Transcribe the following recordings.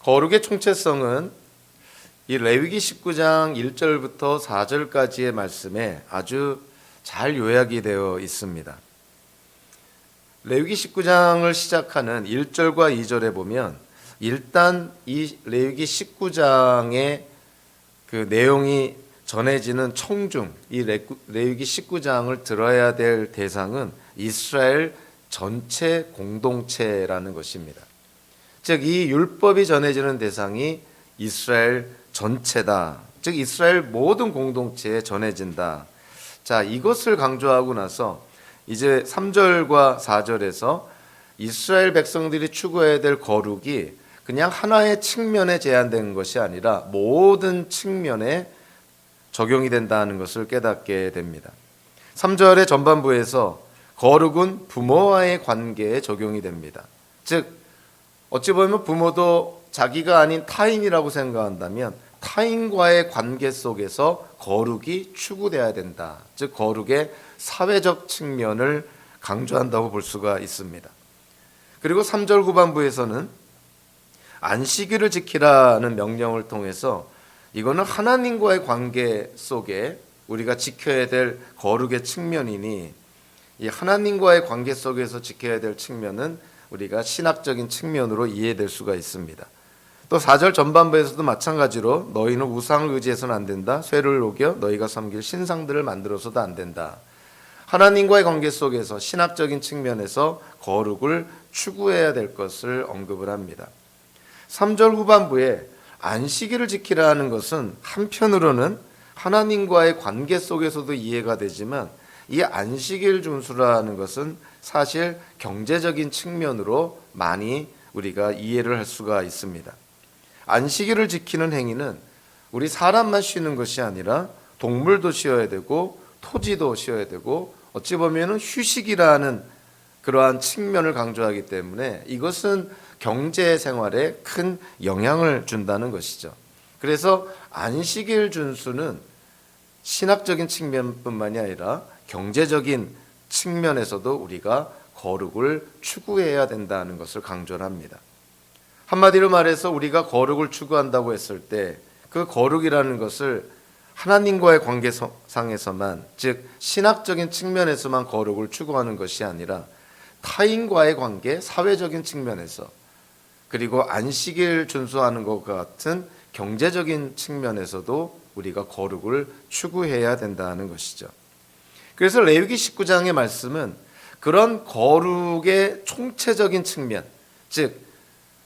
거룩의 총체성은 이 레위기 19장 1절부터 4절까지의 말씀에 아주 잘 요약이 되어 있습니다. 레위기 19장을 시작하는 1절과 2절에 보면 일단 이 레위기 19장의 그 내용이 전해지는 청중, 이 레위기 19장을 들어야 될 대상은 이스라엘 전체 공동체라는 것입니다. 즉 이 율법이 전해지는 대상이 이스라엘 전체다. 즉 이스라엘 모든 공동체에 전해진다. 자, 이것을 강조하고 나서 이제 3절과 4절에서 이스라엘 백성들이 추구해야 될 거룩이 그냥 하나의 측면에 제한된 것이 아니라 모든 측면에 적용이 된다는 것을 깨닫게 됩니다. 3절의 전반부에서 거룩은 부모와의 관계에 적용이 됩니다. 즉 어찌 보면 부모도 자기가 아닌 타인이라고 생각한다면 타인과의 관계 속에서 거룩이 추구돼야 된다. 즉 거룩의 사회적 측면을 강조한다고 볼 수가 있습니다. 그리고 3절 후반부에서는 안식일을 지키라는 명령을 통해서 이거는 하나님과의 관계 속에 우리가 지켜야 될 거룩의 측면이니 이 하나님과의 관계 속에서 지켜야 될 측면은 우리가 신학적인 측면으로 이해될 수가 있습니다. 또 4절 전반부에서도 마찬가지로 너희는 우상을 의지해서는 안 된다. 쇠를 녹여 너희가 섬길 신상들을 만들어서도 안 된다. 하나님과의 관계 속에서 신학적인 측면에서 거룩을 추구해야 될 것을 언급을 합니다. 3절 후반부에 안식일을 지키라는 것은 한편으로는 하나님과의 관계 속에서도 이해가 되지만 이 안식일 준수라는 것은 사실 경제적인 측면으로 많이 우리가 이해를 할 수가 있습니다. 안식일을 지키는 행위는 우리 사람만 쉬는 것이 아니라 동물도 쉬어야 되고 토지도 쉬어야 되고 어찌 보면 휴식이라는 그러한 측면을 강조하기 때문에 이것은 경제 생활에 큰 영향을 준다는 것이죠. 그래서 안식일 준수는 신학적인 측면뿐만이 아니라 경제적인 측면에서도 우리가 거룩을 추구해야 된다는 것을 강조를 합니다. 한마디로 말해서 우리가 거룩을 추구한다고 했을 때 그 거룩이라는 것을 하나님과의 관계상에서만, 즉 신학적인 측면에서만 거룩을 추구하는 것이 아니라 타인과의 관계, 사회적인 측면에서 그리고 안식일 준수하는 것과 같은 경제적인 측면에서도 우리가 거룩을 추구해야 된다는 것이죠. 그래서 레위기 19장의 말씀은 그런 거룩의 총체적인 측면, 즉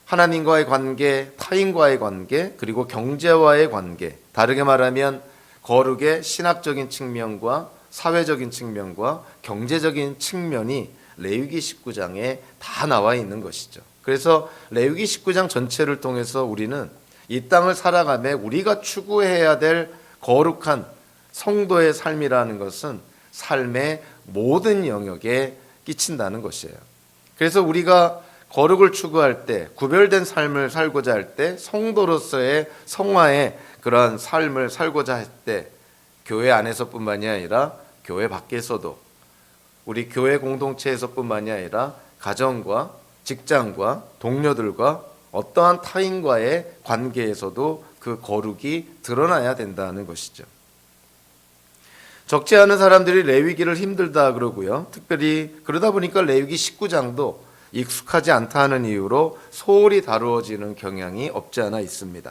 하나님과의 관계, 타인과의 관계, 그리고 경제와의 관계, 다르게 말하면 거룩의 신학적인 측면과 사회적인 측면과 경제적인 측면이 레위기 19장에 다 나와 있는 것이죠. 그래서 레위기 19장 전체를 통해서 우리는 이 땅을 살아가며 우리가 추구해야 될 거룩한 성도의 삶이라는 것은 삶의 모든 영역에 끼친다는 것이에요. 그래서 우리가 거룩을 추구할 때, 구별된 삶을 살고자 할 때, 성도로서의 성화의 그러한 삶을 살고자 할 때 교회 안에서뿐만이 아니라 교회 밖에서도 우리 교회 공동체에서뿐만이 아니라 가정과 직장과 동료들과 어떠한 타인과의 관계에서도 그 거룩이 드러나야 된다는 것이죠. 적지 않은 사람들이 레위기를 힘들다 그러고요. 특별히 그러다 보니까 레위기 19장도 익숙하지 않다는 이유로 소홀히 다루어지는 경향이 없지 않아 있습니다.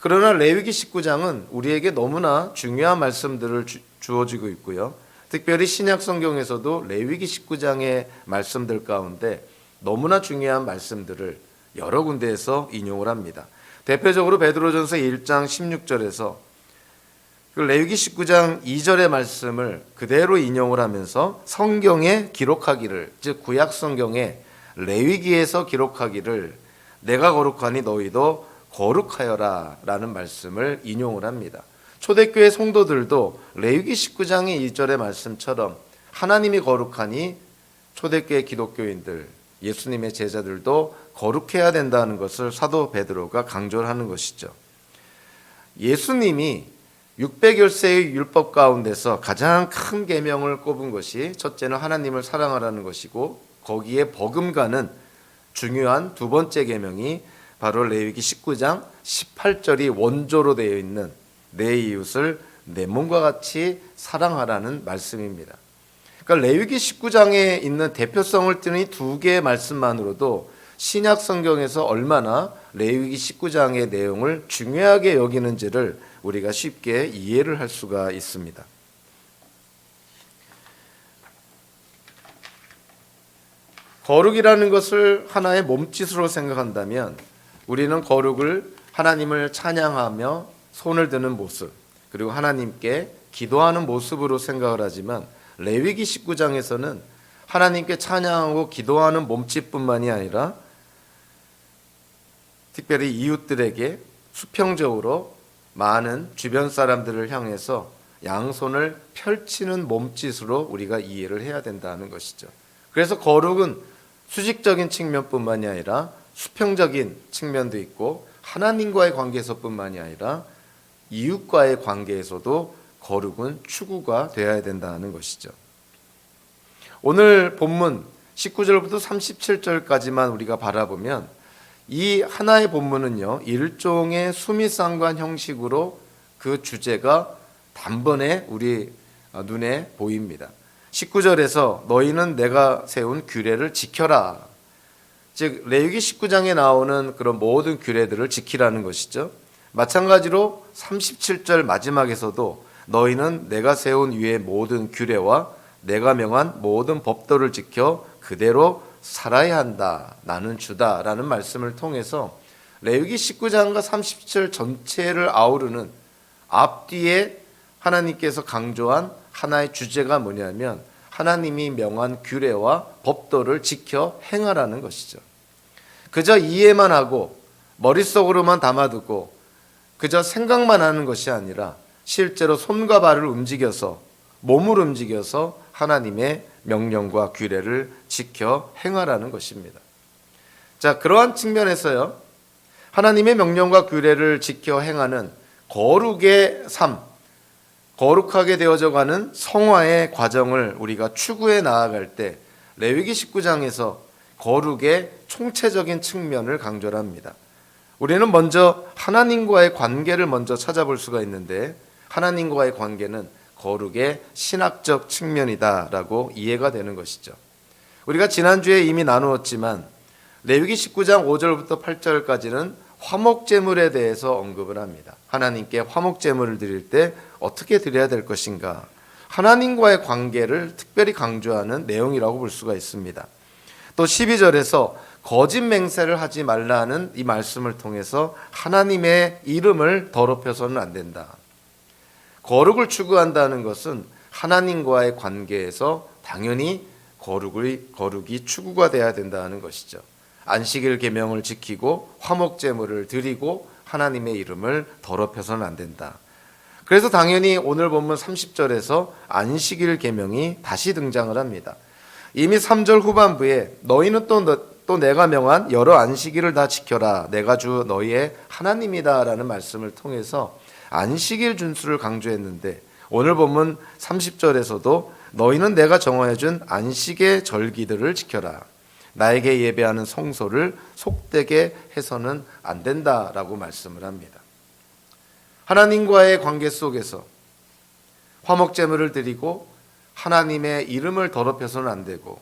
그러나 레위기 19장은 우리에게 너무나 중요한 말씀들을 주어지고 있고요. 특별히 신약 성경에서도 레위기 19장의 말씀들 가운데 너무나 중요한 말씀들을 여러 군데에서 인용을 합니다. 대표적으로 베드로전서 1장 16절에서 레위기 19장 2절의 말씀을 그대로 인용을 하면서 성경에 기록하기를, 즉 구약 성경에 레위기에서 기록하기를 내가 거룩하니 너희도 거룩하여라 라는 말씀을 인용을 합니다. 초대교회 성도들도 레위기 19장의 2절의 말씀처럼 하나님이 거룩하니 초대교회 기독교인들, 예수님의 제자들도 거룩해야 된다는 것을 사도 베드로가 강조를 하는 것이죠. 예수님이 600여세의 율법 가운데서 가장 큰 계명을 꼽은 것이 첫째는 하나님을 사랑하라는 것이고 거기에 버금가는 중요한 두 번째 계명이 바로 레위기 19장 18절이 원조로 되어 있는 내 이웃을 내 몸과 같이 사랑하라는 말씀입니다. 그러니까 레위기 19장에 있는 대표성을 띠는 이 두 개의 말씀만으로도 신약 성경에서 얼마나 레위기 19장의 내용을 중요하게 여기는지를 우리가 쉽게 이해를 할 수가 있습니다. 거룩이라는 것을 하나의 몸짓으로 생각한다면 우리는 거룩을 하나님을 찬양하며 손을 드는 모습, 그리고 하나님께 기도하는 모습으로 생각을 하지만 레위기 19장에서는 하나님께 찬양하고 기도하는 몸짓뿐만이 아니라 특별히 이웃들에게 수평적으로 많은 주변 사람들을 향해서 양손을 펼치는 몸짓으로 우리가 이해를 해야 된다는 것이죠. 그래서 거룩은 수직적인 측면뿐만이 아니라 수평적인 측면도 있고 하나님과의 관계에서뿐만이 아니라 이웃과의 관계에서도 거룩은 추구가 되어야 된다는 것이죠. 오늘 본문 19절부터 37절까지만 우리가 바라보면 이 하나의 본문은요, 일종의 수미상관 형식으로 그 주제가 단번에 우리 눈에 보입니다. 19절에서 너희는 내가 세운 규례를 지켜라. 즉 레위기 19장에 나오는 그런 모든 규례들을 지키라는 것이죠. 마찬가지로 37절 마지막에서도 너희는 내가 세운 위의 모든 규례와 내가 명한 모든 법도를 지켜 그대로 살아야 한다. 나는 주다라는 말씀을 통해서 레위기 19장과 37절 전체를 아우르는 앞뒤에 하나님께서 강조한 하나의 주제가 뭐냐면 하나님이 명한 규례와 법도를 지켜 행하라는 것이죠. 그저 이해만 하고 머릿속으로만 담아두고 그저 생각만 하는 것이 아니라 실제로 손과 발을 움직여서 몸을 움직여서 하나님의 명령과 규례를 지켜 행하라는 것입니다. 자, 그러한 측면에서요, 하나님의 명령과 규례를 지켜 행하는 거룩의 삶, 거룩하게 되어져 가는 성화의 과정을 우리가 추구해 나아갈 때 레위기 19장에서 거룩의 총체적인 측면을 강조를 합니다. 우리는 먼저 하나님과의 관계를 먼저 찾아볼 수가 있는데 하나님과의 관계는 거룩의 신학적 측면이다라고 이해가 되는 것이죠. 우리가 지난주에 이미 나누었지만 레위기 19장 5절부터 8절까지는 화목제물에 대해서 언급을 합니다. 하나님께 화목제물을 드릴 때 어떻게 드려야 될 것인가, 하나님과의 관계를 특별히 강조하는 내용이라고 볼 수가 있습니다. 또 12절에서 거짓 맹세를 하지 말라는 이 말씀을 통해서 하나님의 이름을 더럽혀서는 안 된다. 거룩을 추구한다는 것은 하나님과의 관계에서 당연히 거룩이 추구가 돼야 된다는 것이죠. 안식일 계명을 지키고 화목제물을 드리고 하나님의 이름을 더럽혀서는 안 된다. 그래서 당연히 오늘 본문 30절에서 안식일 계명이 다시 등장을 합니다. 이미 3절 후반부에 너희는 또 내가 명한 여러 안식일을 다 지켜라. 내가 주 너희의 하나님이다 라는 말씀을 통해서 안식일 준수를 강조했는데 오늘 본문 30절에서도 너희는 내가 정하여 준 안식의 절기들을 지켜라. 나에게 예배하는 성소를 속되게 해서는 안 된다라고 말씀을 합니다. 하나님과의 관계 속에서 화목제물을 드리고 하나님의 이름을 더럽혀서는 안 되고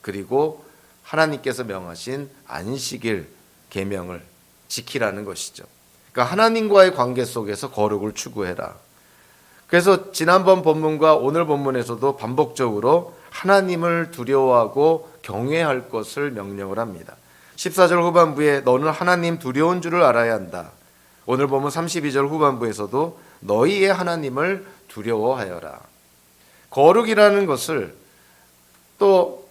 그리고 하나님께서 명하신 안식일 계명을 지키라는 것이죠. 그러니까 하나님과의 관계 속에서 거룩을 추구해라. 그래서 지난번 본문과 오늘 본문에서도 반복적으로 하나님을 두려워하고 경외할 것을 명령을 합니다. 14절 후반부에 너는 하나님 두려운 줄을 알아야 한다. 오늘 보면 32절 후반부에서도 너희의 하나님을 두려워하여라. 거룩이라는 것을 또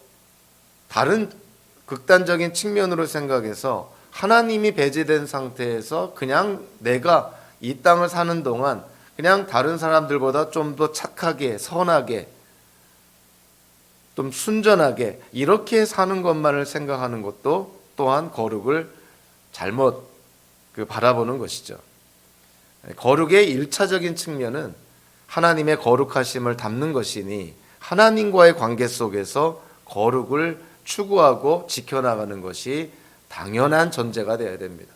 다른 극단적인 측면으로 생각해서 하나님이 배제된 상태에서 그냥 내가 이 땅을 사는 동안 그냥 다른 사람들보다 좀 더 착하게, 선하게, 좀 순전하게 이렇게 사는 것만을 생각하는 것도 또한 거룩을 잘못 바라보는 것이죠. 거룩의 1차적인 측면은 하나님의 거룩하심을 담는 것이니 하나님과의 관계 속에서 거룩을 추구하고 지켜나가는 것이 당연한 전제가 되어야 됩니다.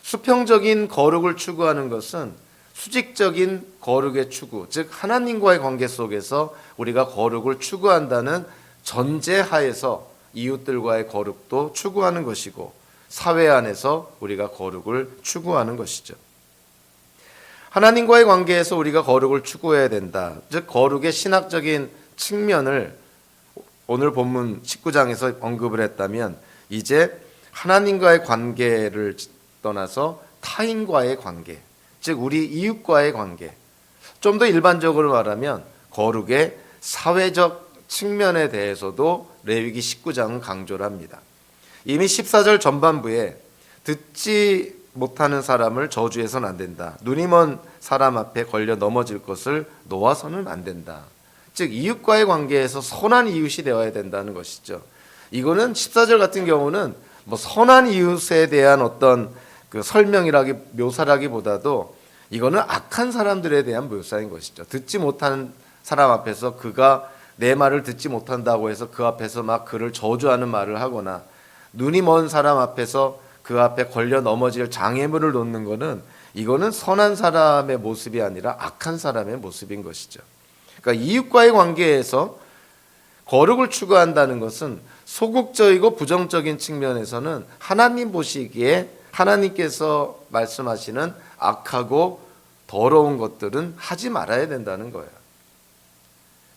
수평적인 거룩을 추구하는 것은 수직적인 거룩의 추구, 즉 하나님과의 관계 속에서 우리가 거룩을 추구한다는 전제 하에서 이웃들과의 거룩도 추구하는 것이고, 사회 안에서 우리가 거룩을 추구하는 것이죠. 하나님과의 관계에서 우리가 거룩을 추구해야 된다. 즉 거룩의 신학적인 측면을 오늘 본문 19장에서 언급을 했다면, 이제 하나님과의 관계를 떠나서 타인과의 관계, 즉 우리 이웃과의 관계, 좀 더 일반적으로 말하면 거룩의 사회적 측면에 대해서도 레위기 19장은 강조를 합니다. 이미 14절 전반부에 듣지 못하는 사람을 저주해서는 안 된다. 눈이 먼 사람 앞에 걸려 넘어질 것을 놓아서는 안 된다. 즉 이웃과의 관계에서 선한 이웃이 되어야 된다는 것이죠. 이거는 14절 같은 경우는 뭐 선한 이웃에 대한 어떤 그 묘사라기보다도 이거는 악한 사람들에 대한 묘사인 것이죠. 듣지 못하는 사람 앞에서 그가 내 말을 듣지 못한다고 해서 그 앞에서 막 그를 저주하는 말을 하거나, 눈이 먼 사람 앞에서 그 앞에 걸려 넘어질 장애물을 놓는 것은 이거는 선한 사람의 모습이 아니라 악한 사람의 모습인 것이죠. 그러니까 이웃과의 관계에서 거룩을 추구한다는 것은 소극적이고 부정적인 측면에서는 하나님 보시기에 하나님께서 말씀하시는 악하고 더러운 것들은 하지 말아야 된다는 거예요.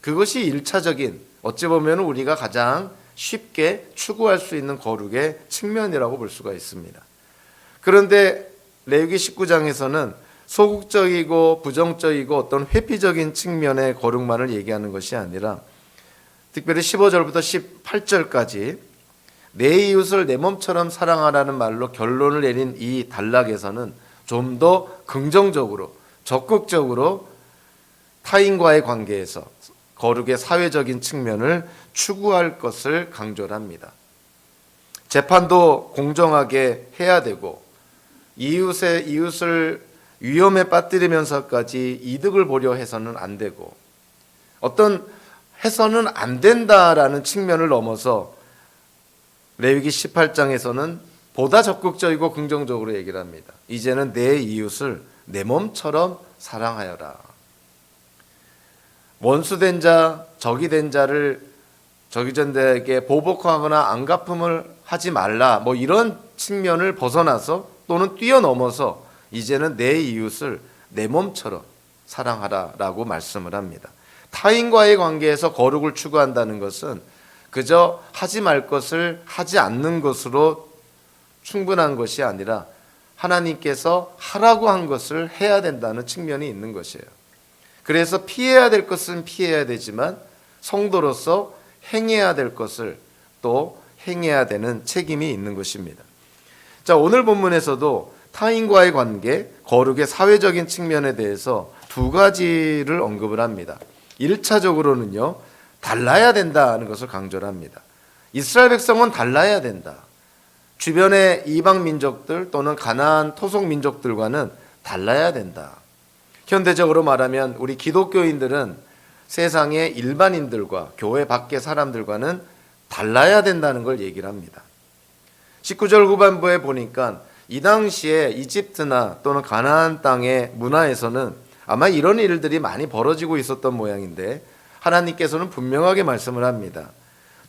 그것이 1차적인, 어찌 보면 우리가 가장 쉽게 추구할 수 있는 거룩의 측면이라고 볼 수가 있습니다. 그런데 레위기 19장에서는 소극적이고 부정적이고 어떤 회피적인 측면의 거룩만을 얘기하는 것이 아니라, 특별히 15절부터 18절까지 내 이웃을 내 몸처럼 사랑하라는 말로 결론을 내린 이 단락에서는 좀 더 긍정적으로, 적극적으로 타인과의 관계에서 거룩의 사회적인 측면을 추구할 것을 강조를 합니다. 재판도 공정하게 해야 되고, 이웃을 위험에 빠뜨리면서까지 이득을 보려 해서는 안 되고, 어떤 해서는 안 된다라는 측면을 넘어서 레위기 18장에서는 보다 적극적이고 긍정적으로 얘기를 합니다. 이제는 내 이웃을 내 몸처럼 사랑하여라. 원수된 자, 적이 된 자를 적이전대에게 보복하거나 안갚음을 하지 말라, 뭐 이런 측면을 벗어나서 또는 뛰어넘어서 이제는 내 이웃을 내 몸처럼 사랑하라라고 말씀을 합니다. 타인과의 관계에서 거룩을 추구한다는 것은 그저 하지 말 것을 하지 않는 것으로 충분한 것이 아니라 하나님께서 하라고 한 것을 해야 된다는 측면이 있는 것이에요. 그래서 피해야 될 것은 피해야 되지만 성도로서 행해야 될 것을 또 행해야 되는 책임이 있는 것입니다. 자, 오늘 본문에서도 타인과의 관계, 거룩의 사회적인 측면에 대해서 두 가지를 언급을 합니다. 1차적으로는요, 달라야 된다는 것을 강조를 합니다. 이스라엘 백성은 달라야 된다. 주변의 이방 민족들 또는 가나안 토속 민족들과는 달라야 된다. 현대적으로 말하면 우리 기독교인들은 세상의 일반인들과 교회 밖의 사람들과는 달라야 된다는 걸 얘기를 합니다. 19절 후반부에 보니까 이 당시에 이집트나 또는 가나안 땅의 문화에서는 아마 이런 일들이 많이 벌어지고 있었던 모양인데, 하나님께서는 분명하게 말씀을 합니다.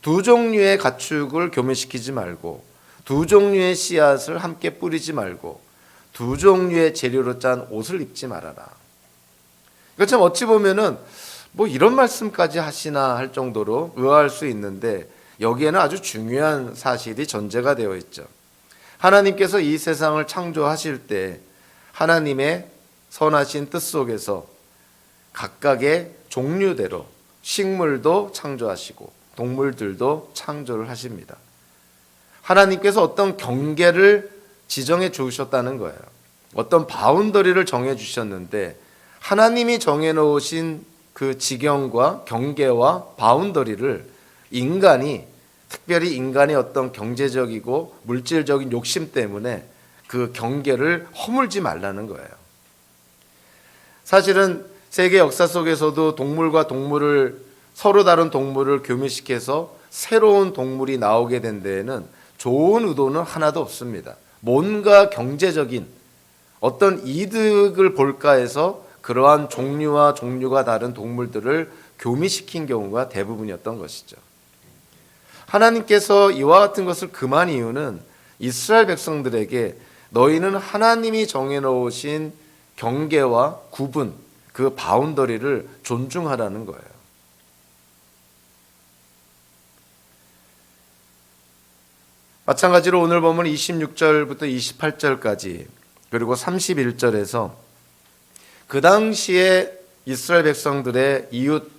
두 종류의 가축을 교매시키지 말고, 두 종류의 씨앗을 함께 뿌리지 말고, 두 종류의 재료로 짠 옷을 입지 말아라. 이거 참 어찌 보면은 뭐 이런 말씀까지 하시나 할 정도로 의아할 수 있는데, 여기에는 아주 중요한 사실이 전제가 되어 있죠. 하나님께서 이 세상을 창조하실 때 하나님의 선하신 뜻 속에서 각각의 종류대로 식물도 창조하시고 동물들도 창조를 하십니다. 하나님께서 어떤 경계를 지정해 주셨다는 거예요. 어떤 바운더리를 정해 주셨는데, 하나님이 정해 놓으신 그 지경과 경계와 바운더리를 인간이, 특별히 인간의 어떤 경제적이고 물질적인 욕심 때문에 그 경계를 허물지 말라는 거예요. 사실은 세계 역사 속에서도 동물과 동물을, 서로 다른 동물을 교미시켜서 새로운 동물이 나오게 된 데에는 좋은 의도는 하나도 없습니다. 뭔가 경제적인 어떤 이득을 볼까 해서 그러한 종류와 종류가 다른 동물들을 교미시킨 경우가 대부분이었던 것이죠. 하나님께서 이와 같은 것을 금한 이유는 이스라엘 백성들에게 너희는 하나님이 정해놓으신 경계와 구분, 그 바운더리를 존중하라는 거예요. 마찬가지로 오늘 보면 26절부터 28절까지 그리고 31절에서 그 당시에 이스라엘 백성들의 이웃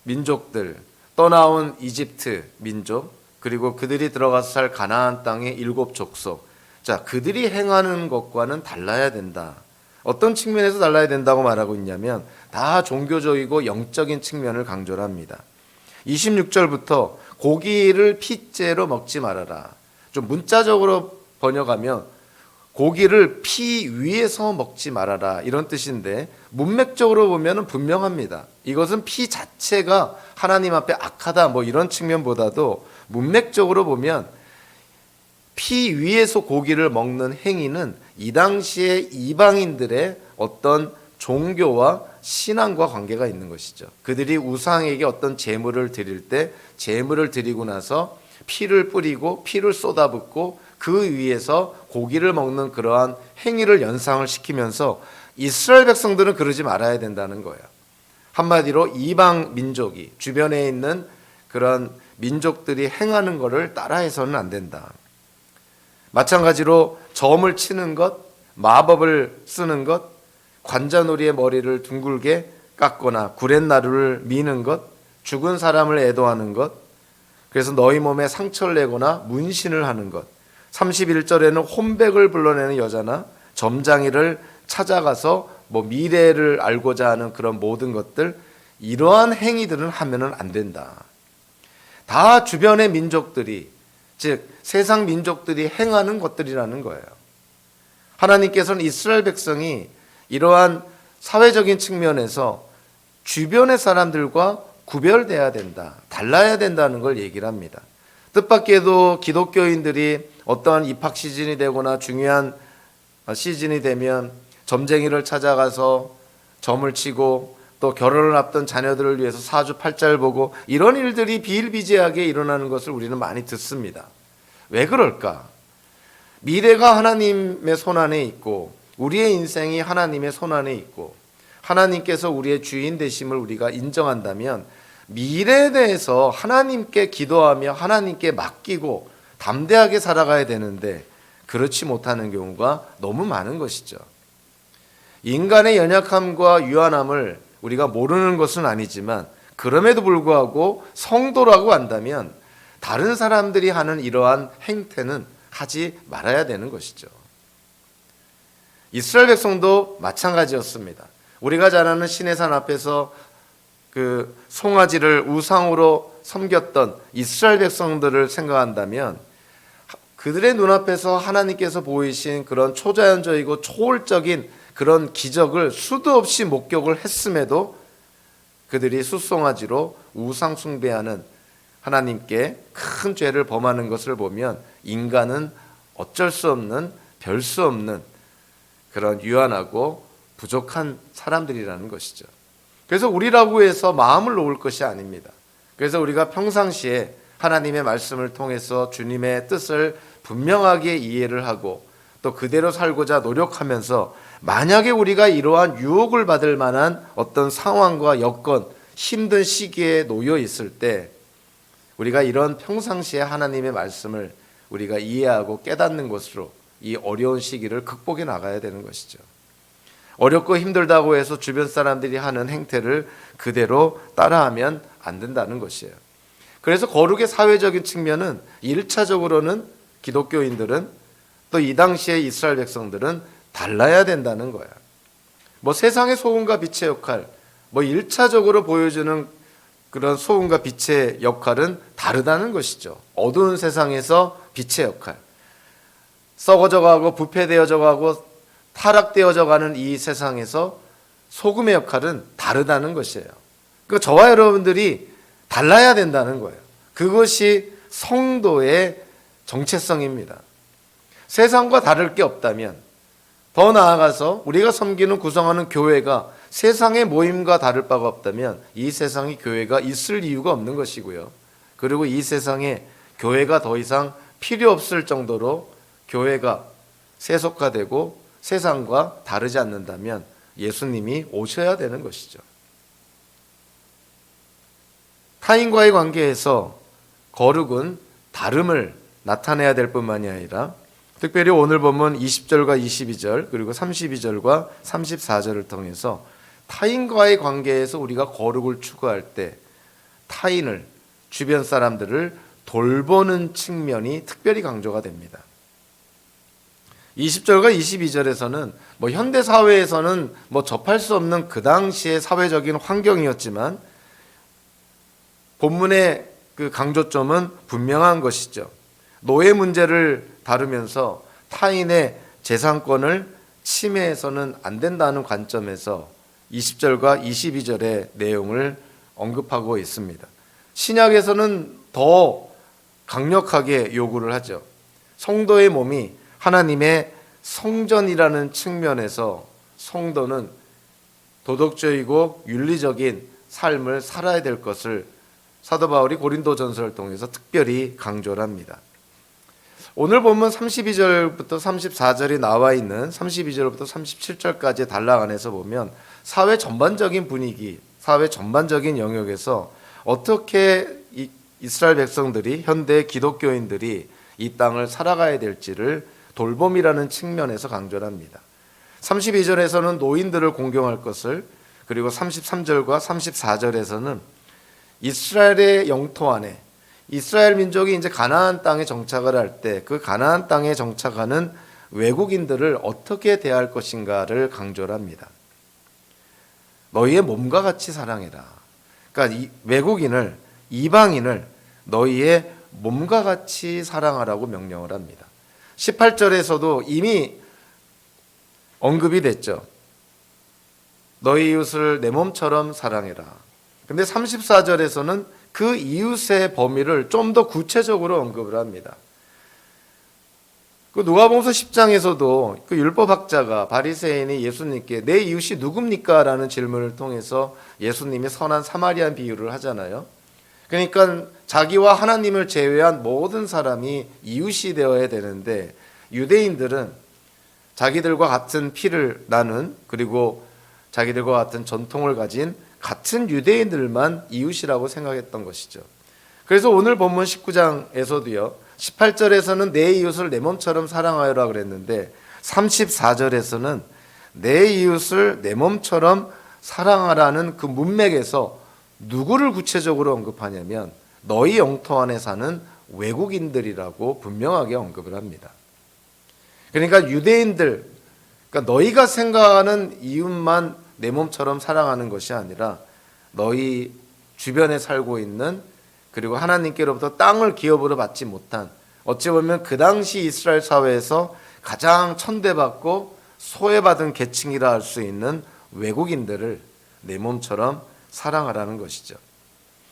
민족들, 떠나온 이집트 민족, 그리고 그들이 들어가서 살 가나안 땅의 7 족속, 자, 그들이 행하는 것과는 달라야 된다. 어떤 측면에서 달라야 된다고 말하고 있냐면 다 종교적이고 영적인 측면을 강조를 합니다. 26절부터 고기를 피째로 먹지 말아라. 좀 문자적으로 번역하면 고기를 피 위에서 먹지 말아라, 이런 뜻인데 문맥적으로 보면 분명합니다. 이것은 피 자체가 하나님 앞에 악하다 뭐 이런 측면보다도 문맥적으로 보면 피 위에서 고기를 먹는 행위는 이 당시에 이방인들의 어떤 종교와 신앙과 관계가 있는 것이죠. 그들이 우상에게 어떤 제물을 드릴 때 제물을 드리고 나서 피를 뿌리고 피를 쏟아붓고 그 위에서 고기를 먹는 그러한 행위를 연상을 시키면서 이스라엘 백성들은 그러지 말아야 된다는 거예요. 한마디로 이방 민족이 주변에 있는 그런 민족들이 행하는 것을 따라해서는 안 된다. 마찬가지로 점을 치는 것, 마법을 쓰는 것, 관자놀이의 머리를 둥글게 깎거나 구렛나루를 미는 것, 죽은 사람을 애도하는 것, 그래서 너희 몸에 상처를 내거나 문신을 하는 것, 31절에는 혼백을 불러내는 여자나 점장이를 찾아가서 뭐 미래를 알고자 하는 그런 모든 것들, 이러한 행위들은 하면은 안 된다. 다 주변의 민족들이, 즉 세상 민족들이 행하는 것들이라는 거예요. 하나님께서는 이스라엘 백성이 이러한 사회적인 측면에서 주변의 사람들과 구별돼야 된다, 달라야 된다는 걸 얘기를 합니다. 뜻밖에도 기독교인들이 어떠한 입학 시즌이 되거나 중요한 시즌이 되면 점쟁이를 찾아가서 점을 치고 또 결혼을 앞둔 자녀들을 위해서 사주팔자를 보고 이런 일들이 비일비재하게 일어나는 것을 우리는 많이 듣습니다. 왜 그럴까? 미래가 하나님의 손안에 있고 우리의 인생이 하나님의 손안에 있고 하나님께서 우리의 주인 되심을 우리가 인정한다면 미래에 대해서 하나님께 기도하며 하나님께 맡기고 담대하게 살아가야 되는데 그렇지 못하는 경우가 너무 많은 것이죠. 인간의 연약함과 유한함을 우리가 모르는 것은 아니지만 그럼에도 불구하고 성도라고 한다면 다른 사람들이 하는 이러한 행태는 하지 말아야 되는 것이죠. 이스라엘 백성도 마찬가지였습니다. 우리가 잘 아는 시내산 앞에서 그 송아지를 우상으로 섬겼던 이스라엘 백성들을 생각한다면 그들의 눈앞에서 하나님께서 보이신 그런 초자연적이고 초월적인 그런 기적을 수도 없이 목격을 했음에도 그들이 숫송아지로 우상 숭배하는 하나님께 큰 죄를 범하는 것을 보면 인간은 어쩔 수 없는, 별 수 없는 그런 유한하고 부족한 사람들이라는 것이죠. 그래서 우리라고 해서 마음을 놓을 것이 아닙니다. 그래서 우리가 평상시에 하나님의 말씀을 통해서 주님의 뜻을 분명하게 이해를 하고 또 그대로 살고자 노력하면서 만약에 우리가 이러한 유혹을 받을 만한 어떤 상황과 여건, 힘든 시기에 놓여 있을 때 우리가 이런 평상시에 하나님의 말씀을 우리가 이해하고 깨닫는 것으로 이 어려운 시기를 극복해 나가야 되는 것이죠. 어렵고 힘들다고 해서 주변 사람들이 하는 행태를 그대로 따라하면 안 된다는 것이에요. 그래서 거룩의 사회적인 측면은 1차적으로는 기독교인들은 또 이 당시에 이스라엘 백성들은 달라야 된다는 거야. 뭐 세상의 소금과 빛의 역할, 뭐 1차적으로 보여주는 그런 소금과 빛의 역할은 다르다는 것이죠. 어두운 세상에서 빛의 역할, 썩어져 가고 부패되어져 가고 타락되어져 가는 이 세상에서 소금의 역할은 다르다는 것이에요. 그러니까 저와 여러분들이 달라야 된다는 거예요. 그것이 성도의 정체성입니다. 세상과 다를 게 없다면, 더 나아가서 우리가 섬기는 구성하는 교회가 세상의 모임과 다를 바가 없다면 이 세상에 교회가 있을 이유가 없는 것이고요. 그리고 이 세상에 교회가 더 이상 필요 없을 정도로 교회가 세속화되고 세상과 다르지 않는다면 예수님이 오셔야 되는 것이죠. 타인과의 관계에서 거룩은 다름을 나타내야 될 뿐만이 아니라 특별히 오늘 보면 20절과 22절 그리고 32절과 34절을 통해서 타인과의 관계에서 우리가 거룩을 추구할 때 타인을, 주변 사람들을 돌보는 측면이 특별히 강조가 됩니다. 20절과 22절에서는 현대 사회에서는 접할 수 없는 그 당시의 사회적인 환경이었지만 본문의 그 강조점은 분명한 것이죠. 노예 문제를 다루면서 타인의 재산권을 침해해서는 안 된다는 관점에서 20절과 22절의 내용을 언급하고 있습니다. 신약에서는 더 강력하게 요구를 하죠. 성도의 몸이 하나님의 성전이라는 측면에서 성도는 도덕적이고 윤리적인 삶을 살아야 될 것을 사도 바울이 고린도전서를 통해서 특별히 강조를 합니다. 오늘 보면 32절부터 34절이 나와 있는 32절부터 37절까지 단락 안에서 보면 사회 전반적인 분위기, 사회 전반적인 영역에서 어떻게 이스라엘 백성들이, 현대 기독교인들이 이 땅을 살아가야 될지를 돌봄이라는 측면에서 강조를 합니다. 32절에서는 노인들을 공경할 것을, 그리고 33절과 34절에서는 이스라엘의 영토 안에 이스라엘 민족이 이제 가나안 땅에 정착을 할 때 그 가나안 땅에 정착하는 외국인들을 어떻게 대할 것인가를 강조를 합니다. 너희의 몸과 같이 사랑해라. 그러니까 이 외국인을, 이방인을 너희의 몸과 같이 사랑하라고 명령을 합니다. 18절에서도 이미 언급이 됐죠. 너희 이웃을 내 몸처럼 사랑해라. 근데 34절에서는 그 이웃의 범위를 좀 더 구체적으로 언급을 합니다. 그 누가복음서 10장에서도 그 율법학자가 바리새인이 예수님께 내 이웃이 누굽니까? 라는 질문을 통해서 예수님이 선한 사마리안 비유를 하잖아요. 그러니까 자기와 하나님을 제외한 모든 사람이 이웃이 되어야 되는데 유대인들은 자기들과 같은 피를 나눈, 그리고 자기들과 같은 전통을 가진 같은 유대인들만 이웃이라고 생각했던 것이죠. 그래서 오늘 본문 19장에서도요 18절에서는 내 이웃을 내 몸처럼 사랑하여라 그랬는데 34절에서는 내 이웃을 내 몸처럼 사랑하라는 그 문맥에서 누구를 구체적으로 언급하냐면 너희 영토 안에 사는 외국인들이라고 분명하게 언급을 합니다. 그러니까 유대인들, 그러니까 너희가 생각하는 이웃만 내 몸처럼 사랑하는 것이 아니라 너희 주변에 살고 있는, 그리고 하나님께로부터 땅을 기업으로 받지 못한, 어찌 보면 그 당시 이스라엘 사회에서 가장 천대받고 소외받은 계층이라 할 수 있는 외국인들을 내 몸처럼 사랑하라는 것이죠.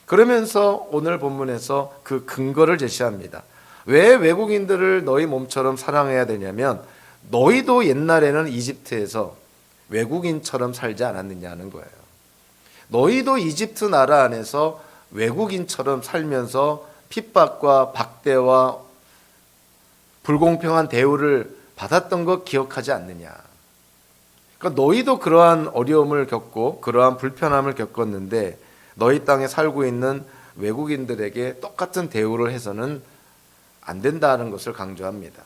그러면서 오늘 본문에서 그 근거를 제시합니다. 왜 외국인들을 너희 몸처럼 사랑해야 되냐면 너희도 옛날에는 이집트에서 외국인처럼 살지 않았느냐는 거예요. 너희도 이집트 나라 안에서 외국인처럼 살면서 핍박과 박대와 불공평한 대우를 받았던 거 기억하지 않느냐. 그러니까 너희도 그러한 어려움을 겪고 그러한 불편함을 겪었는데 너희 땅에 살고 있는 외국인들에게 똑같은 대우를 해서는 안 된다는 것을 강조합니다.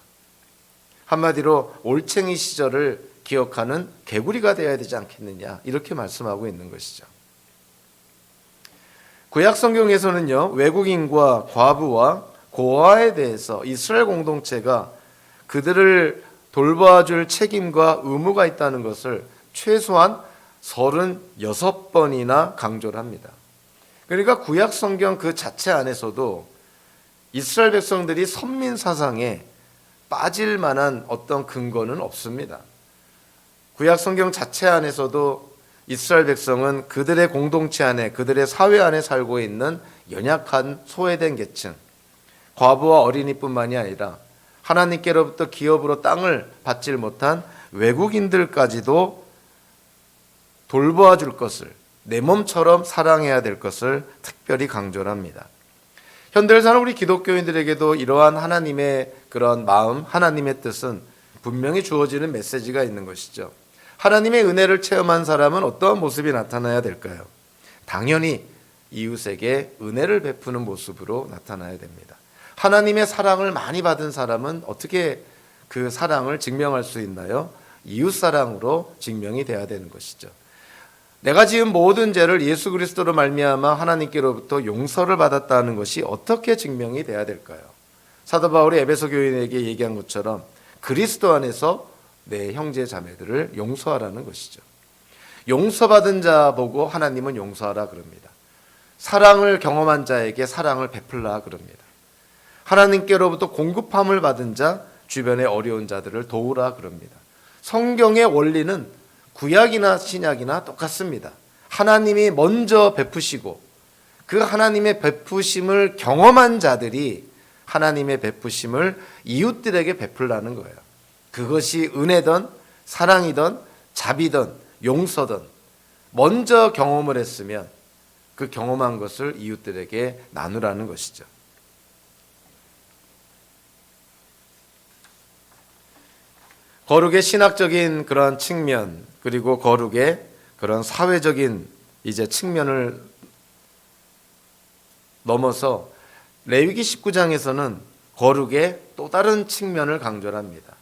한마디로 올챙이 시절을 기억하는 개구리가 되어야 되지 않겠느냐, 이렇게 말씀하고 있는 것이죠. 구약 성경에서는요 외국인과 과부와 고아에 대해서 이스라엘 공동체가 그들을 돌봐줄 책임과 의무가 있다는 것을 최소한 36번이나 강조를 합니다. 그러니까 구약 성경 그 자체 안에서도 이스라엘 백성들이 선민 사상에 빠질 만한 어떤 근거는 없습니다. 구약 성경 자체 안에서도 이스라엘 백성은 그들의 공동체 안에, 그들의 사회 안에 살고 있는 연약한 소외된 계층, 과부와 어린이뿐만이 아니라 하나님께로부터 기업으로 땅을 받질 못한 외국인들까지도 돌보아 줄 것을, 내 몸처럼 사랑해야 될 것을 특별히 강조를 합니다. 현대를 사는 우리 기독교인들에게도 이러한 하나님의 그런 마음, 하나님의 뜻은 분명히 주어지는 메시지가 있는 것이죠. 하나님의 은혜를 체험한 사람은 어떠한 모습이 나타나야 될까요? 당연히 이웃에게 은혜를 베푸는 모습으로 나타나야 됩니다. 하나님의 사랑을 많이 받은 사람은 어떻게 그 사랑을 증명할 수 있나요? 이웃 사랑으로 증명이 돼야 되는 것이죠. 내가 지은 모든 죄를 예수 그리스도로 말미암아 하나님께로부터 용서를 받았다는 것이 어떻게 증명이 돼야 될까요? 사도 바울이 에베소 교인에게 얘기한 것처럼 그리스도 안에서 내 형제 자매들을 용서하라는 것이죠. 용서받은 자 보고 하나님은 용서하라 그럽니다. 사랑을 경험한 자에게 사랑을 베풀라 그럽니다. 하나님께로부터 공급함을 받은 자, 주변의 어려운 자들을 도우라 그럽니다. 성경의 원리는 구약이나 신약이나 똑같습니다. 하나님이 먼저 베푸시고 그 하나님의 베푸심을 경험한 자들이 하나님의 베푸심을 이웃들에게 베풀라는 거예요. 그것이 은혜든 사랑이든 자비든 용서든 먼저 경험을 했으면 그 경험한 것을 이웃들에게 나누라는 것이죠. 거룩의 신학적인 그런 측면, 그리고 거룩의 그런 사회적인 이제 측면을 넘어서 레위기 19장에서는 거룩의 또 다른 측면을 강조합니다.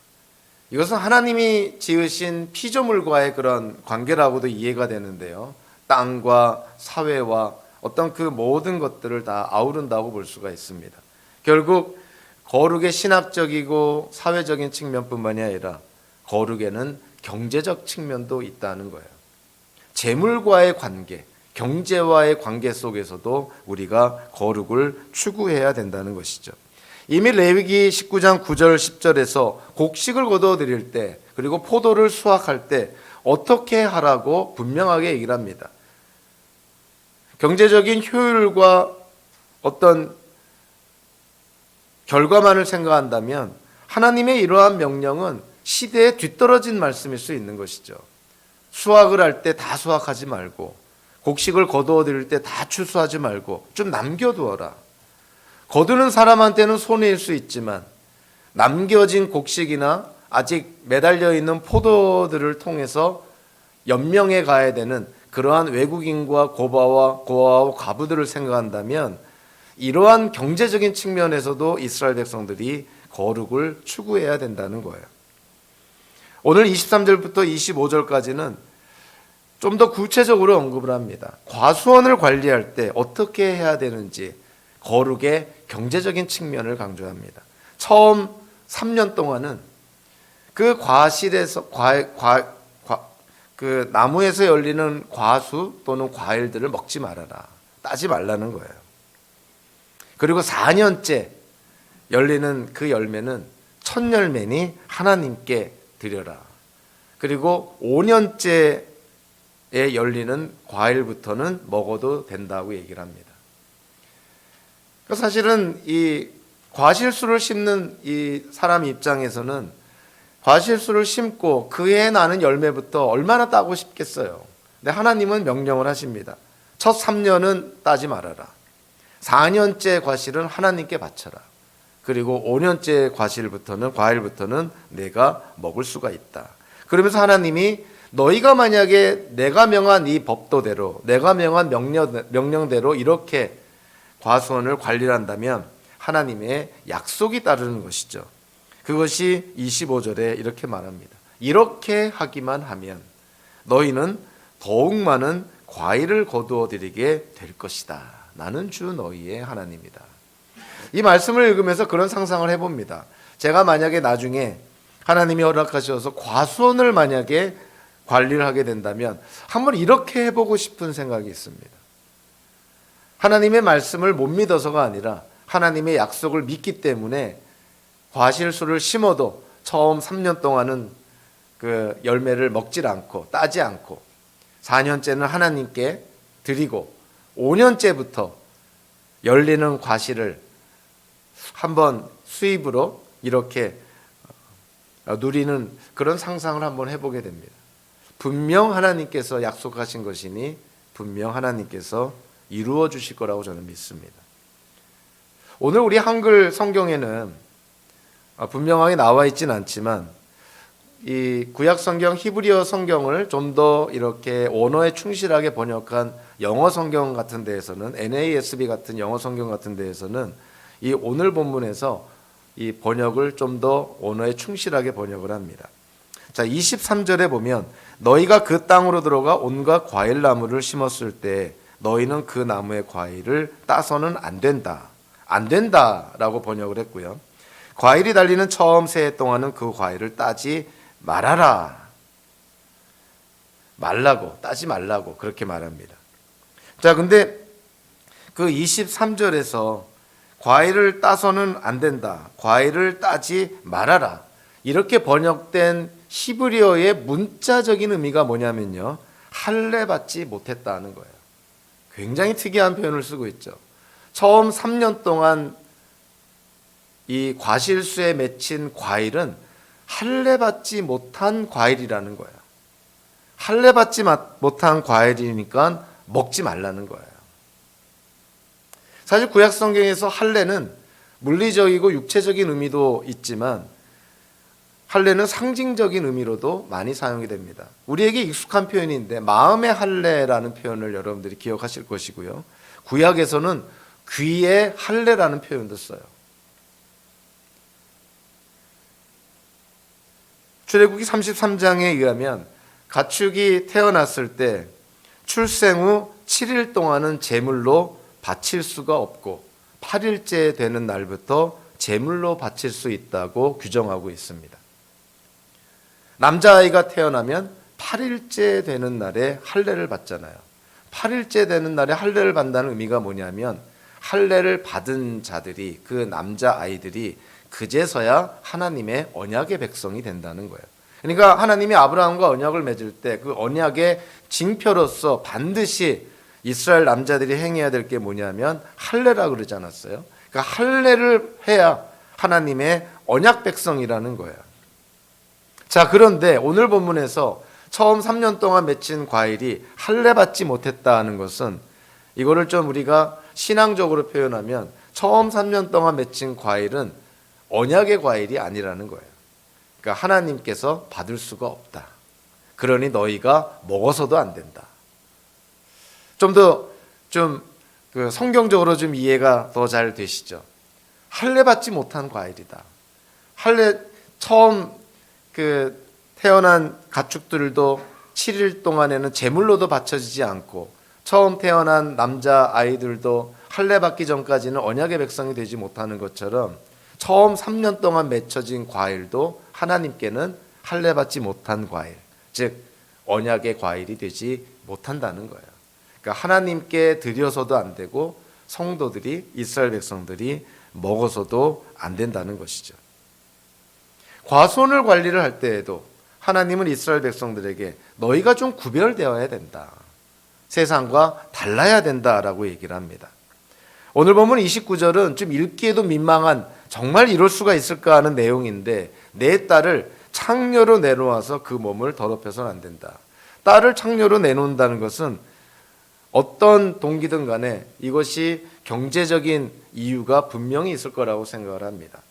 이것은 하나님이 지으신 피조물과의 그런 관계라고도 이해가 되는데요. 땅과 사회와 어떤 그 모든 것들을 다 아우른다고 볼 수가 있습니다. 결국 거룩의 신학적이고 사회적인 측면뿐만이 아니라 거룩에는 경제적 측면도 있다는 거예요. 재물과의 관계, 경제와의 관계 속에서도 우리가 거룩을 추구해야 된다는 것이죠. 이미 레위기 19장 9절 10절에서 곡식을 거두어드릴 때 그리고 포도를 수확할 때 어떻게 하라고 분명하게 얘기를 합니다. 경제적인 효율과 어떤 결과만을 생각한다면 하나님의 이러한 명령은 시대에 뒤떨어진 말씀일 수 있는 것이죠. 수확을 할 때 다 수확하지 말고 곡식을 거두어 드릴 때 다 추수하지 말고 좀 남겨두어라. 거두는 사람한테는 손해일 수 있지만 남겨진 곡식이나 아직 매달려 있는 포도들을 통해서 연명해 가야 되는 그러한 외국인과 고아와 과부들을 생각한다면 이러한 경제적인 측면에서도 이스라엘 백성들이 거룩을 추구해야 된다는 거예요. 오늘 23절부터 25절까지는 좀 더 구체적으로 언급을 합니다. 과수원을 관리할 때 어떻게 해야 되는지 거룩의 경제적인 측면을 강조합니다. 처음 3년 동안은 그 과실에서 그 나무에서 열리는 과수 또는 과일들을 먹지 말아라. 따지 말라는 거예요. 그리고 4년째 열리는 그 열매는 첫 열매니 하나님께 드려라. 그리고 5년째에 열리는 과일부터는 먹어도 된다고 얘기를 합니다. 사실은 이 과실수를 심는 이 사람 입장에서는 과실수를 심고 그해 나는 열매부터 얼마나 따고 싶겠어요. 근데 하나님은 명령을 하십니다. 첫 3년은 따지 말아라. 4년째 과실은 하나님께 바쳐라. 그리고 5년째 과일부터는 내가 먹을 수가 있다. 그러면서 하나님이 너희가 만약에 내가 명한 이 법도대로 내가 명한 명령대로 이렇게 과수원을 관리를 한다면 하나님의 약속이 따르는 것이죠. 그것이 25절에 이렇게 말합니다. 이렇게 하기만 하면 너희는 더욱 많은 과일을 거두어 드리게 될 것이다. 나는 주 너희의 하나님이다. 이 말씀을 읽으면서 그런 상상을 해봅니다. 제가 만약에 나중에 하나님이 허락하셔서 과수원을 만약에 관리를 하게 된다면 한번 이렇게 해보고 싶은 생각이 있습니다. 하나님의 말씀을 못 믿어서가 아니라 하나님의 약속을 믿기 때문에 과실수를 심어도 처음 3년 동안은 그 열매를 먹질 않고 따지 않고 4년째는 한번 수입으로 이렇게 누리는 그런 상상을 한번 해보게 됩니다. 분명 하나님께서 약속하신 것이니 분명 하나님께서 이루어 주실 거라고 저는 믿습니다. 오늘 우리 한글 성경에는 분명하게 나와 있진 않지만 이 구약 성경 히브리어 성경을 좀 더 이렇게 원어에 충실하게 번역한 영어 성경 같은 데에서는 NASB 같은 영어 성경 같은 데에서는 이 오늘 본문에서 이 번역을 좀 더 원어에 충실하게 번역을 합니다. 자, 23절에 보면 너희가 그 땅으로 들어가 온갖 과일 나무를 심었을 때 너희는 그 나무의 과일을 따서는 안 된다라고 번역을 했고요. 과일이 달리는 처음 새해 동안은 그 과일을 따지 따지 말라고 그렇게 말합니다. 자, 근데 그 23절에서 과일을 따서는 안 된다, 과일을 따지 말아라, 이렇게 번역된 히브리어의 문자적인 의미가 뭐냐면요, 할례받지 못했다는 거예요. 굉장히 특이한 표현을 쓰고 있죠. 처음 3년 동안 이 과실수에 맺힌 과일은 할례받지 못한 과일이라는 거예요. 할례받지 못한 과일이니까 먹지 말라는 거예요. 사실 구약 성경에서 할례는 물리적이고 육체적인 의미도 있지만 할례는 상징적인 의미로도 많이 사용이 됩니다. 우리에게 익숙한 표현인데 마음의 할례라는 표현을 여러분들이 기억하실 것이고요. 구약에서는 귀의 할례라는 표현도 써요. 출애굽기 33장에 의하면 가축이 태어났을 때 출생 후 7일 동안은 제물로 바칠 수가 없고 8일째 되는 날부터 제물로 바칠 수 있다고 규정하고 있습니다. 남자아이가 태어나면 8일째 되는 날에 할례를 받잖아요. 8일째 되는 날에 할례를 받는다는 의미가 뭐냐면 할례를 받은 자들이, 그 남자아이들이 그제서야 하나님의 언약의 백성이 된다는 거예요. 그러니까 하나님이 아브라함과 언약을 맺을 때 그 언약의 징표로서 반드시 이스라엘 남자들이 행해야 될 게 뭐냐면 할례라 그러지 않았어요? 그러니까 할례를 해야 하나님의 언약 백성이라는 거예요. 자, 그런데 오늘 본문에서 처음 3년 동안 맺힌 과일이 할례받지 못했다는 것은, 이거를 좀 우리가 신앙적으로 표현하면 처음 3년 동안 맺힌 과일은 언약의 과일이 아니라는 거예요. 그러니까 하나님께서 받을 수가 없다. 그러니 너희가 먹어서도 안 된다. 좀 더 그 성경적으로 좀 이해가 더 잘 되시죠? 할례 받지 못한 과일이다. 할례 처음 그 태어난 가축들도 7일 동안에는 제물로도 바쳐지지 않고 처음 태어난 남자 아이들도 할례 받기 전까지는 언약의 백성이 되지 못하는 것처럼 처음 3년 동안 맺혀진 과일도 하나님께는 할례 받지 못한 과일, 즉 언약의 과일이 되지 못한다는 거예요. 그러니까 하나님께 드려서도 안 되고 성도들이, 이스라엘 백성들이 먹어서도 안 된다는 것이죠. 과수원을 관리를 할 때에도 하나님은 이스라엘 백성들에게 너희가 좀 구별되어야 된다, 세상과 달라야 된다라고 얘기를 합니다. 오늘 보면 29절은 좀 읽기에도 민망한, 정말 이럴 수가 있을까 하는 내용인데, 내 딸을 창녀로 내놓아서 그 몸을 더럽혀서는 안 된다. 딸을 창녀로 내놓는다는 것은 어떤 동기든 간에 이것이 경제적인 이유가 분명히 있을 거라고 생각을 합니다.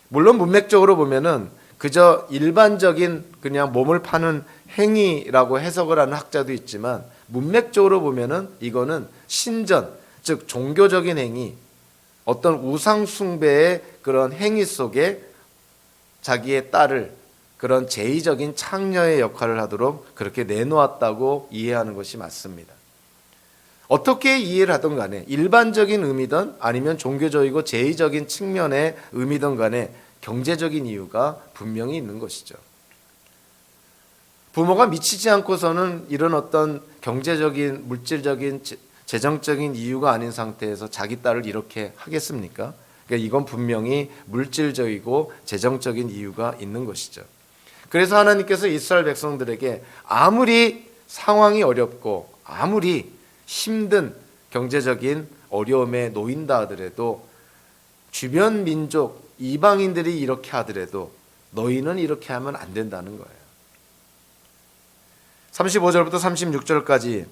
물론 문맥적으로 보면은 그저 일반적인 그냥 몸을 파는 행위라고 해석을 하는 학자도 있지만, 문맥적으로 보면은 이거는 신전, 즉 종교적인 행위, 어떤 우상 숭배의 그런 행위 속에 자기의 딸을 그런 제의적인 창녀의 역할을 하도록 그렇게 내놓았다고 이해하는 것이 맞습니다. 어떻게 이해를 하든 간에 일반적인 의미든 아니면 종교적이고 제의적인 측면의 의미든 간에 경제적인 이유가 분명히 있는 것이죠. 부모가 미치지 않고서는 이런 어떤 경제적인, 물질적인, 재정적인 이유가 아닌 상태에서 자기 딸을 이렇게 하겠습니까? 그러니까 이건 분명히 물질적이고 재정적인 이유가 있는 것이죠. 그래서 하나님께서 이스라엘 백성들에게 아무리 상황이 어렵고 아무리 힘든 경제적인 어려움에 놓인다 하더라도 주변 민족 이방인들이 이렇게 하더라도 너희는 이렇게 하면 안 된다는 거예요. 35절부터 36절까지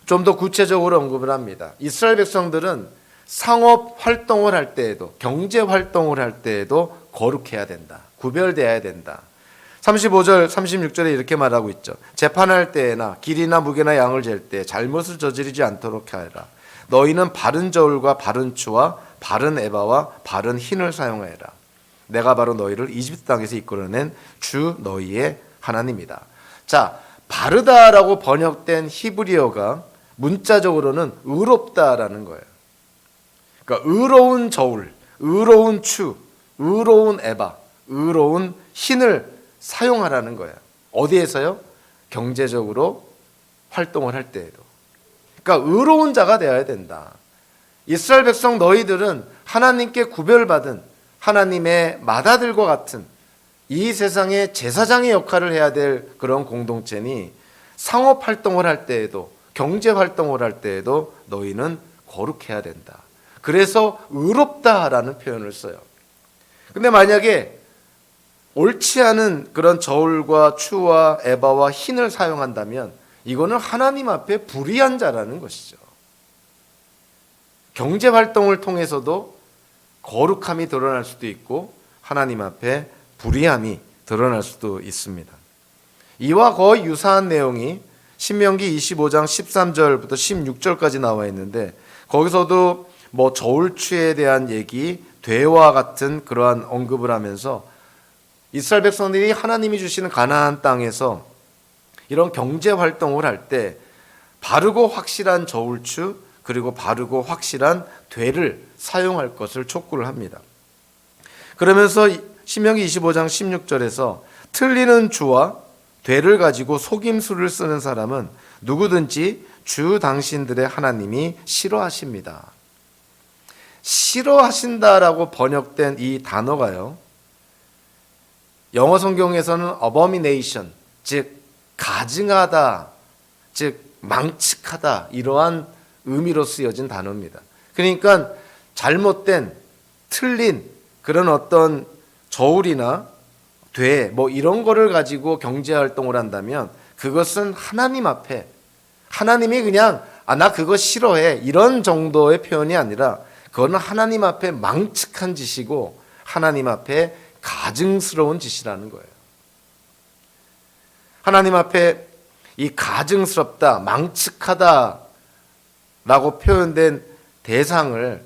좀 더 구체적으로 언급을 합니다. 이스라엘 백성들은 상업 활동을 할 때에도, 경제 활동을 할 때에도 거룩해야 된다. 구별되어야 된다. 35절, 36절에 이렇게 말하고 있죠. 재판할 때에나 길이나 무게나 양을 잴 때 잘못을 저지르지 않도록 하여라. 너희는 바른 저울과 바른 추와 바른 에바와 바른 흰을 사용하여라. 내가 바로 너희를 이집트 땅에서 이끌어낸 주 너희의 하나님이다. 자, 바르다라고 번역된 히브리어가 문자적으로는 의롭다라는 거예요. 그러니까 의로운 저울, 의로운 추, 의로운 에바, 의로운 흰을 사용하라는 거예요. 어디에서요? 경제적으로 활동을 할 때에도. 그러니까 의로운 자가 되어야 된다. 이스라엘 백성 너희들은 하나님께 구별받은 하나님의 맏아들과 같은 이 세상의 제사장의 역할을 해야 될 그런 공동체니 상업 활동을 할 때에도 경제 활동을 할 때에도 너희는 거룩해야 된다. 그래서 의롭다라는 표현을 써요. 근데 만약에 옳지 않은 그런 저울과 추와 에바와 흰을 사용한다면 이거는 하나님 앞에 불의한 자라는 것이죠. 경제 활동을 통해서도 거룩함이 드러날 수도 있고 하나님 앞에 불의함이 드러날 수도 있습니다. 이와 거의 유사한 내용이 신명기 25장 13절부터 16절까지 나와 있는데 거기서도 뭐 저울추에 대한 얘기, 되와 같은 그러한 언급을 하면서 이스라엘 백성들이 하나님이 주시는 가나안 땅에서 이런 경제 활동을 할 때 바르고 확실한 저울추 그리고 바르고 확실한 되를 사용할 것을 촉구를 합니다. 그러면서 신명기 25장 16절에서 틀리는 주와 되를 가지고 속임수를 쓰는 사람은 누구든지 주 당신들의 하나님이 싫어하십니다. 싫어하신다라고 번역된 이 단어가요, 영어 성경에서는 abomination, 즉 가증하다, 즉 망측하다, 이러한 의미로 쓰여진 단어입니다. 그러니까 잘못된, 틀린 그런 어떤 저울이나 돼, 뭐 이런 거를 가지고 경제 활동을 한다면 그것은 하나님 앞에, 하나님이 그냥 나 그거 싫어해 이런 정도의 표현이 아니라 그거는 하나님 앞에 망측한 짓이고 하나님 앞에 가증스러운 짓이라는 거예요. 하나님 앞에 이 가증스럽다, 망측하다 라고 표현된 대상을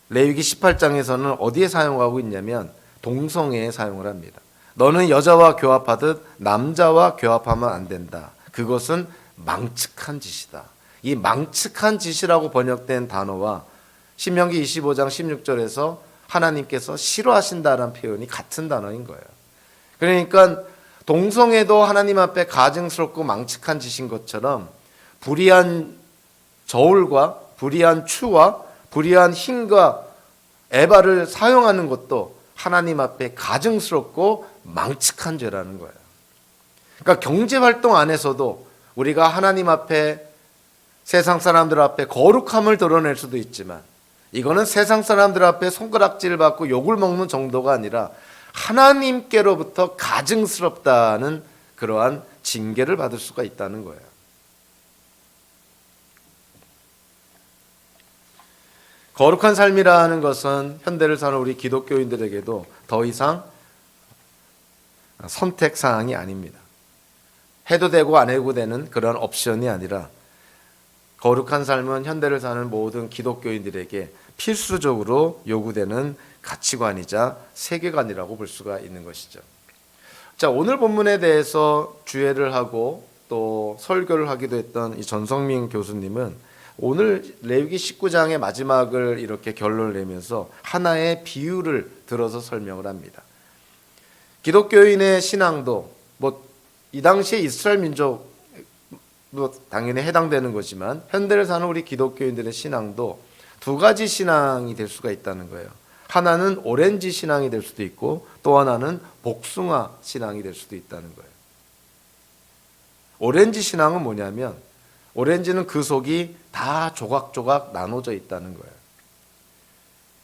레위기 18장에서는 어디에 사용하고 있냐면 동성애에 사용을 합니다. 너는 여자와 교합하듯 남자와 교합하면 안 된다. 그것은 망측한 짓이다. 이 망측한 짓이라고 번역된 단어와 신명기 25장 16절에서 하나님께서 싫어하신다라는 표현이 같은 단어인 거예요. 그러니까 동성애도 하나님 앞에 가증스럽고 망측한 짓인 것처럼 불의한 저울과 불의한 추와 불의한 흰과 에바를 사용하는 것도 하나님 앞에 가증스럽고 망측한 죄라는 거예요. 그러니까 경제활동 안에서도 우리가 하나님 앞에 세상 사람들 앞에 거룩함을 드러낼 수도 있지만 이거는 세상 사람들 앞에 손가락질 받고 욕을 먹는 정도가 아니라 하나님께로부터 가증스럽다는 그러한 징계를 받을 수가 있다는 거예요. 거룩한 삶이라는 것은 현대를 사는 우리 기독교인들에게도 더 이상 선택사항이 아닙니다. 해도 되고 안 해도 되는 그런 옵션이 아니라 거룩한 삶은 현대를 사는 모든 기독교인들에게 필수적으로 요구되는 가치관이자 세계관이라고 볼 수가 있는 것이죠. 자, 오늘 본문에 대해서 주애를 하고 또 설교를 하기도 했던 이 전성민 교수님은 오늘 레위기 19장의 마지막을 이렇게 결론을 내면서 하나의 비유를 들어서 설명을 합니다. 기독교인의 신앙도 이 당시에 이스라엘 민족도 당연히 해당되는 거지만 현대를 사는 우리 기독교인들의 신앙도 두 가지 신앙이 될 수가 있다는 거예요. 하나는 오렌지 신앙이 될 수도 있고 또 하나는 복숭아 신앙이 될 수도 있다는 거예요. 오렌지 신앙은 뭐냐면 오렌지는 그 속이 다 조각조각 나눠져 있다는 거예요.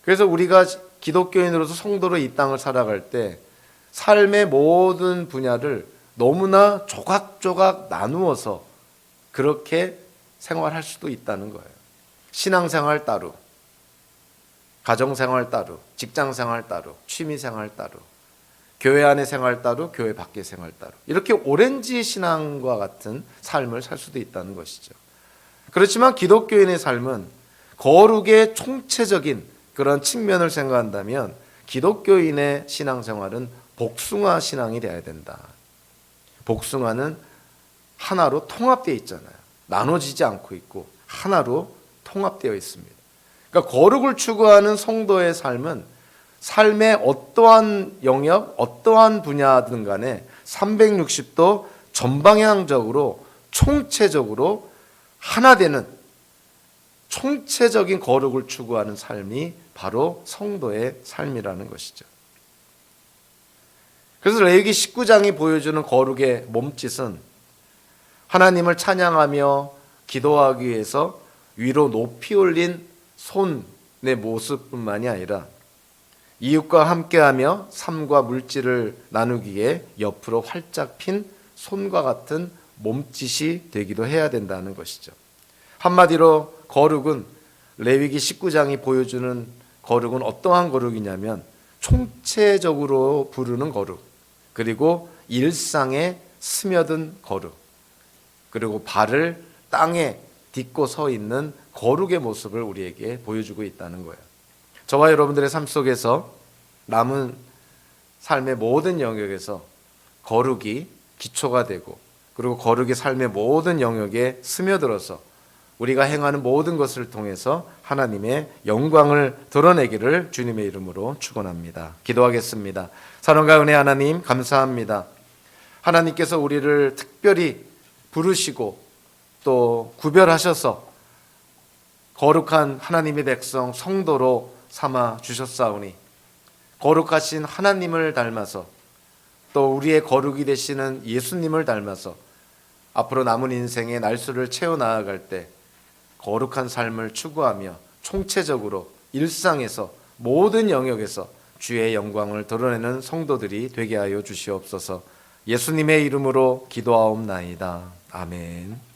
그래서 우리가 기독교인으로서 성도로 이 땅을 살아갈 때 삶의 모든 분야를 너무나 조각조각 나누어서 그렇게 생활할 수도 있다는 거예요. 신앙생활 따로, 가정생활 따로, 직장생활 따로, 취미생활 따로, 교회 안의 생활 따로, 교회 밖의 생활 따로, 이렇게 오렌지 신앙과 같은 삶을 살 수도 있다는 것이죠. 그렇지만 기독교인의 삶은 거룩의 총체적인 그런 측면을 생각한다면 기독교인의 신앙생활은 복숭아 신앙이 되어야 된다. 복숭아는 하나로 통합되어 있잖아요. 나눠지지 않고 있고 하나로 통합되어 있습니다. 그러니까 거룩을 추구하는 성도의 삶은 삶의 어떠한 영역, 어떠한 분야든 간에 360도 전방향적으로 총체적으로 하나 되는 총체적인 거룩을 추구하는 삶이 바로 성도의 삶이라는 것이죠. 그래서 레위기 19장이 보여주는 거룩의 몸짓은 하나님을 찬양하며 기도하기 위해서 위로 높이 올린 손의 모습뿐만이 아니라 이웃과 함께하며 삶과 물질을 나누기에 옆으로 활짝 핀 손과 같은 몸짓이 되기도 해야 된다는 것이죠. 한마디로 거룩은 레위기 19장이 보여주는 거룩은 어떠한 거룩이냐면 총체적으로 부르는 거룩, 그리고 일상에 스며든 거룩, 그리고 발을 땅에 딛고 서 있는 거룩의 모습을 우리에게 보여주고 있다는 거예요. 저와 여러분들의 삶 속에서 남은 삶의 모든 영역에서 거룩이 기초가 되고, 그리고 거룩이 삶의 모든 영역에 스며들어서 우리가 행하는 모든 것을 통해서 하나님의 영광을 드러내기를 주님의 이름으로 축원합니다. 기도하겠습니다. 사랑과 은혜 하나님 감사합니다. 하나님께서 우리를 특별히 부르시고 또 구별하셔서 거룩한 하나님의 백성 성도로 삼아 주셨사오니 거룩하신 하나님을 닮아서 또 우리의 거룩이 되시는 예수님을 닮아서 앞으로 남은 인생의 날수를 채워 나아갈 때 거룩한 삶을 추구하며 총체적으로 일상에서 모든 영역에서 주의 영광을 드러내는 성도들이 되게 하여 주시옵소서. 예수님의 이름으로 기도하옵나이다. 아멘.